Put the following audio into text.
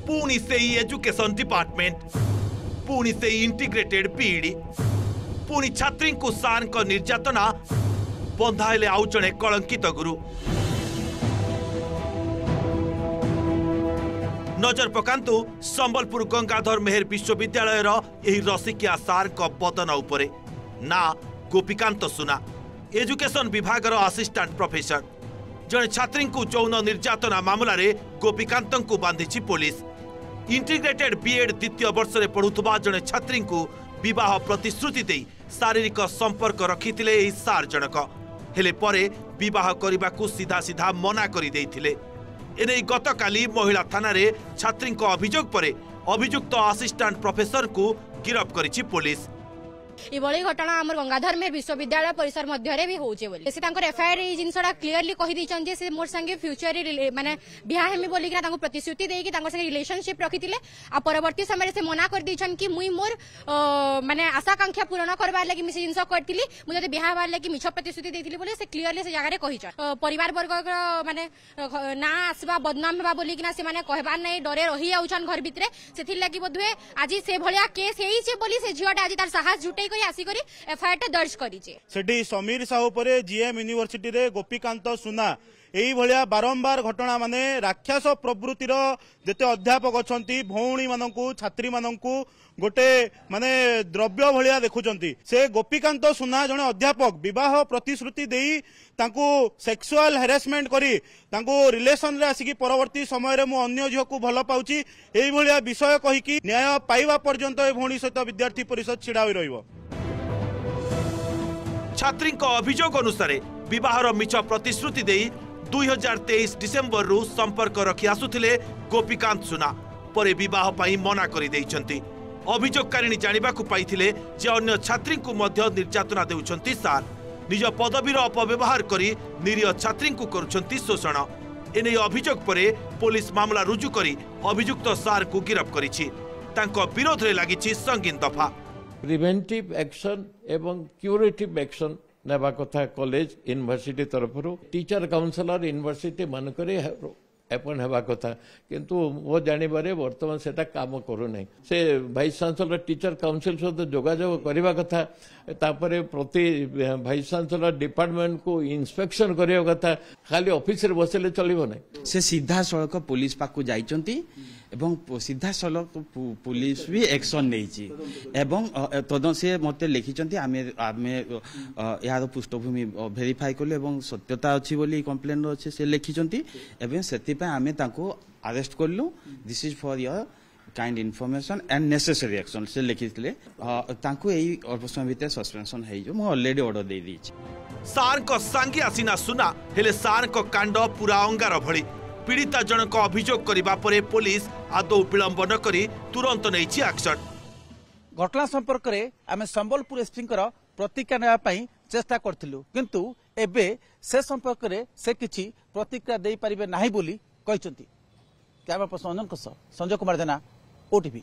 पुणी से education department पुणी से इंटीग्रेटेड पीडी पुणी छात्री को सार को निर्यातना बंधाइले आउ जड़े कलंकित गुरु। नजर पकांतु संबलपुर गंगाधर मेहर विश्वविद्यालय यही रसिकिया सार को बदन उपरे ना गोपीकांत सुना एजुकेशन विभाग असिस्टेंट प्रोफेसर जड़े छात्री को यौन निर्यातना मामला रे गोपीकांत को बांधी पुलिस। इंटीग्रेटेड बीएड द्वितीय वर्ष में पढ़ुवा जड़े छात्री को विवाह प्रतिश्रुति दे शारीरिक संपर्क रखिथिले एही सार जनक हेले परे विवाह करने को सीधा सीधा मना कर देइथिले। एने गतकाली महिला थाना रे छात्री अभियोग पर अभियुक्त असिस्टेंट प्रोफेसर को गिरफ्त करिछि पुलिस। इभली घटना आम गंगाधर मेहर विश्वविद्यालय परिसर मध्य भी होचे बोली से एफआईआर ये जिनसा क्लीयरली कही देछन जे से मोर संगे फ्यूचर माने बिहा हेमी बोली कि तांको प्रतिश्रुति देई कि तांको संगे रिलेशनशिप रखिथिले आ परवर्ती समय से मना कर देछन कि मुई मोर माने आशाकांक्षा पूर्ण करबार लागि मिसे जिनसा करथिली मु जदि बिहा बार लागि मिछ प्रतिश्रुति देथिली बोली से क्लीयरली से जगह रे कहिछ परिवार वर्ग माने ना आसबा बदनाम हेबा बोली कि ना से माने कहबार नै डरे रही आउछन घर भितरे सेथि लागि बोधुए आज से भलिया केस हेई छे बोली से झियोटा आज तार साहस जुटे एफआईआर दर्ज करी समीर साहू परे जीएम यूनिवर्सिटी रे गोपीकांत सुना यही भाया बारंबार घटना माने राक्षस प्रवृत्तिर जेते अध्यापक अछंती भौणी मानकू छात्री मानकू गोटे माने द्रव्य भलिया देखुचंती से गोपीकांत सुना जने अध्यापक विवाह प्रतिश्रुति देई तांको सेक्सुअल हेरासमेंट करी तांको रिलेशन रे आसिकी परवर्ती समय रे मु अन्य झियो को भल पाउची एही भलिया विषय कहि कि न्याय पाइबा पर्यंत ए भौणी सहित विद्यार्थी परिषद छिड़ा होई रहइबो। छात्री अभियोग अनुसार विवाहर मिछ प्रतिश्रुति दे 2023 डिसेम्बर रु संपर्क रखी आसुथिले गोपीकांत सुना परे विवाह पाई मना करि दैछंती। अभियोगकारिणी जानिबा को पाइथिले जे अन्य छात्री को मध्य निर्यातना देउछंती सार निज पदवीर अपव्यवहार करी निरीह छात्री को करुछंती शोषण। एने अभियोग परे पुलिस मामला रुजु करी अभियुक्त सार को गिरफ्त करिछि। तांको विरोध रे लागिछि संगीन दफा प्रिवेंटिव एक्शन एवं क्यूरेटिव एक्शन नेबा कथा कॉलेज यूनिवर्सिटी तरफ टीचर काउंसिलर यूनिवर्सिटी मानकरे अपॉइंट हेबा कथा किंतु वो जानिबारे वर्तमान सेटा काम करू नै से वाइस चांसलर टीचर काउंसिल सहित जोगाजोग करबा कथा तापरे प्रति वाइस चांसलर डिपार्टमेंट को इंस्पेक्शन करबा कथा खाली ऑफिस रे बसले चलिबो नै से सीधा सड़क पुलिस पाकु जाइचंती एवं सीधा सड़क पुलिस भी एक्शन नैची एवं तद से मते लिखिचंती आमे आमे यार पृष्ठभूमि वेरीफाई करले एवं सत्यता अछि बोली कंप्लेन अछि से लिखिचंती एवं सेति पे आमे ताको अरेस्ट करलु this is for your kind information and necessary action से लिखितले ताको एई समय भीतर सस्पेंशन हेइ जो मु ऑलरेडी ऑर्डर दे दी सार को संगे आसीना सुना हेले सार को कांड पूरा अंगार भली पीड़िता जनक अभियोग करबा परे पुलिस आदौ विलंब न करी तुरंत नैछि एक्शन। घटना संपर्क रे आमे संबलपुर एसपी प्रतिक्रिया नेबा पई चेष्टा करथिलु किंतु एबे से संपर्क रे से किछि प्रतिक्रिया देई परिबे नाही बोली कहिसंती। कैमरा पर्सन संजय कुमार जेना ओटीवी।